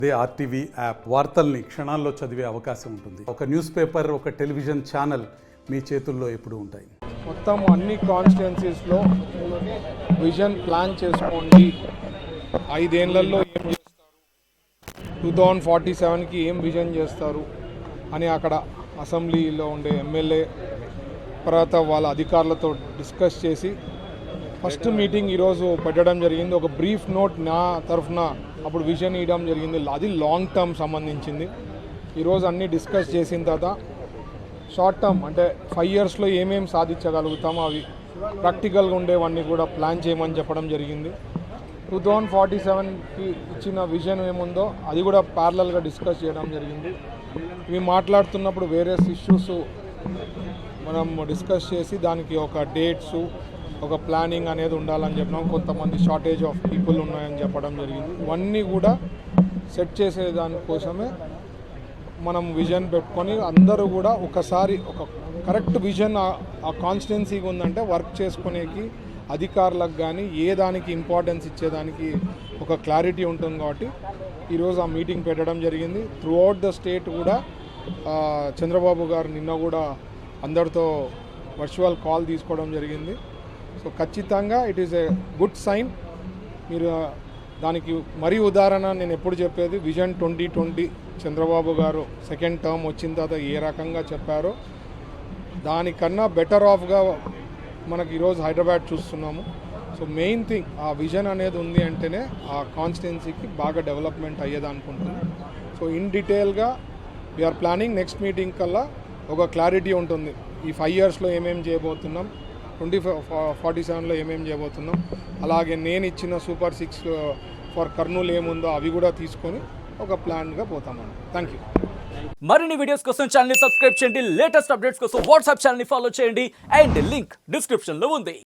అదే RTV app వార్తల్ని క్షణాల్లో చదివే అవకాశం ఉంటుంది. ఒక న్యూస్ పేపర్, ఒక టెలివిజన్ ఛానల్ మీ చేతుల్లో ఎప్పుడూ ఉంటాయి. మొత్తం అన్ని కాన్స్టిట్యున్సీస్లో విజన్ ప్లాన్ చేసుకోండి. 5 ఏళ్లలో ఏం చేస్తారు, 2047కి ఏం విజన్ చేస్తారు అని అక్కడ అసెంబ్లీలో ఉండే ఎమ్మెల్యే తర్వాత వాళ్ళ అధికారులతో డిస్కస్ చేసి ఫస్ట్ మీటింగ్ ఈరోజు పెట్టడం జరిగింది. ఒక బ్రీఫ్ నోట్ నా తరఫున అప్పుడు విజన్ ఇవ్వడం జరిగింది. అది లాంగ్ టర్మ్ సంబంధించింది. ఈరోజు అన్నీ డిస్కస్ చేసిన తర్వాత షార్ట్ టర్మ్ అంటే 5 ఇయర్స్లో ఏమేమి సాధించగలుగుతామో అవి ప్రాక్టికల్గా ఉండేవన్నీ కూడా ప్లాన్ చేయమని చెప్పడం జరిగింది. 2047కి ఇచ్చిన విజన్ ఏముందో అది కూడా ప్యారలల్గా డిస్కస్ చేయడం జరిగింది. ఇవి మాట్లాడుతున్నప్పుడు వేరియస్ ఇష్యూస్ మనం డిస్కస్ చేసి దానికి ఒక డేట్స్, ఒక ప్లానింగ్ అనేది ఉండాలని చెప్పినాం. కొంతమంది షార్టేజ్ ఆఫ్ పీపుల్ ఉన్నాయని చెప్పడం జరిగింది. ఇవన్నీ కూడా సెట్ చేసే దానికోసమే మనం విజన్ పెట్టుకొని అందరూ కూడా ఒకసారి ఒక కరెక్ట్ విజన్ ఆ కాన్స్టిట్యున్సీకి ఉందంటే వర్క్ చేసుకునేకి అధికారులకు కానీ ఏ దానికి ఇంపార్టెన్స్ ఇచ్చేదానికి ఒక క్లారిటీ ఉంటుంది. కాబట్టి ఈరోజు ఆ మీటింగ్ పెట్టడం జరిగింది. త్రూ అవుట్ ద స్టేట్ కూడా చంద్రబాబు గారు నిన్న కూడా అందరితో వర్చువల్ కాల్ తీసుకోవడం జరిగింది. సో ఖచ్చితంగా it is a good sign. మీరు దానికి మరీ ఉదాహరణ నేను ఎప్పుడు చెప్పేది విజన్ 2020 చంద్రబాబు గారు సెకండ్ టర్మ్ వచ్చిన తర్వాత ఏ రకంగా చెప్పారో దానికన్నా బెటర్ ఆఫ్గా మనకి ఈరోజు హైదరాబాద్ చూస్తున్నాము. సో మెయిన్ థింగ్ ఆ విజన్ అనేది ఉంది అంటేనే ఆ కాన్స్టిట్యున్సీకి బాగా డెవలప్మెంట్ అయ్యేది అనుకుంటుంది. సో ఇన్ డీటెయిల్గా వీఆర్ ప్లానింగ్ నెక్స్ట్ మీటింగ్ కల్లా ఒక క్లారిటీ ఉంటుంది. ఈ 5 ఇయర్స్లో ఏమేమి చేయబోతున్నాం, 2047లో ఏమేమి చేయబోతున్నాం, అలాగే నేను ఇచ్చిన సూపర్ 6 ఫర్ కర్నూలు ఏముందో అవి కూడా తీసుకొని ఒక ప్లాన్గా పోతామని. Thank you. మరిన్ని వీడియోస్ కోసం ఛానల్ ని సబ్స్క్రైబ్ చేయండి. లేటెస్ట్ అప్డేట్స్ కోసం వాట్సాప్ ఛానల్ ని ఫాలో చేయండి. అండ్ లింక్ డిస్క్రిప్షన్ లో ఉంది.